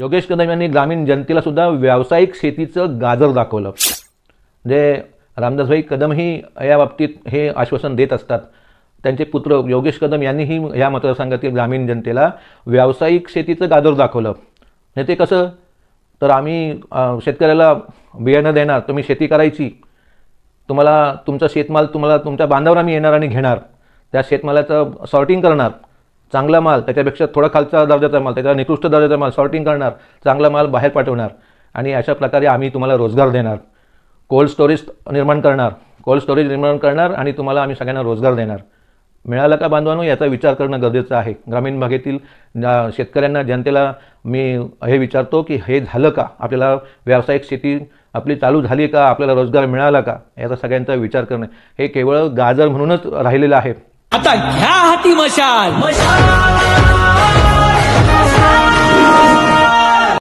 योगेश कदम यांनी ग्रामीण जनतेला सुद्धा व्यावसायिक शेतीचं गाजर दाखवलं. म्हणजे रामदासभाई कदमही या बाबतीत हे आश्वासन देत असतात. त्यांचे पुत्र योगेश कदम यांनीही या मतदारसंघातील ग्रामीण जनतेला व्यावसायिक शेतीचं गाजर दाखवलं. म्हणजे ते कसं, तर आम्ही शेतकऱ्याला बियाणं देणार, तुम्ही शेती करायची, तुम्हाला तुमचा शेतमाल तुम्हाला तुमच्या बांधावर आम्ही येणार आणि घेणार, त्या शेतमालाचं सॉर्टिंग करणार, चांगला माल त्याच्यापेक्षा थोडा खालचा दर्जाचा माल, त्याच्या निकृष्ट दर्जाचा माल सॉर्टिंग करणार, चांगला माल बाहेर पाठवणार आणि अशा प्रकारे आम्ही तुम्हाला रोजगार देणार, कोल्ड स्टोरेज निर्माण करणार आणि तुम्हाला आम्ही सगळ्यांना रोजगार देणार. मिळालं का बांधवांनो, याचा विचार करणं गरजेचं आहे. ग्रामीण भागातील शेतकऱ्यांना, जनतेला मी हे विचारतो की हे झालं का, आपल्याला व्यावसायिक शेती आपली चालू झाली का, आपल्याला रोजगार मिळाला का, याचा सगळ्यांचा विचार करणं हे केवळ गाजर म्हणूनच राहिलेलं आहे. आता ह्या हाती मशाल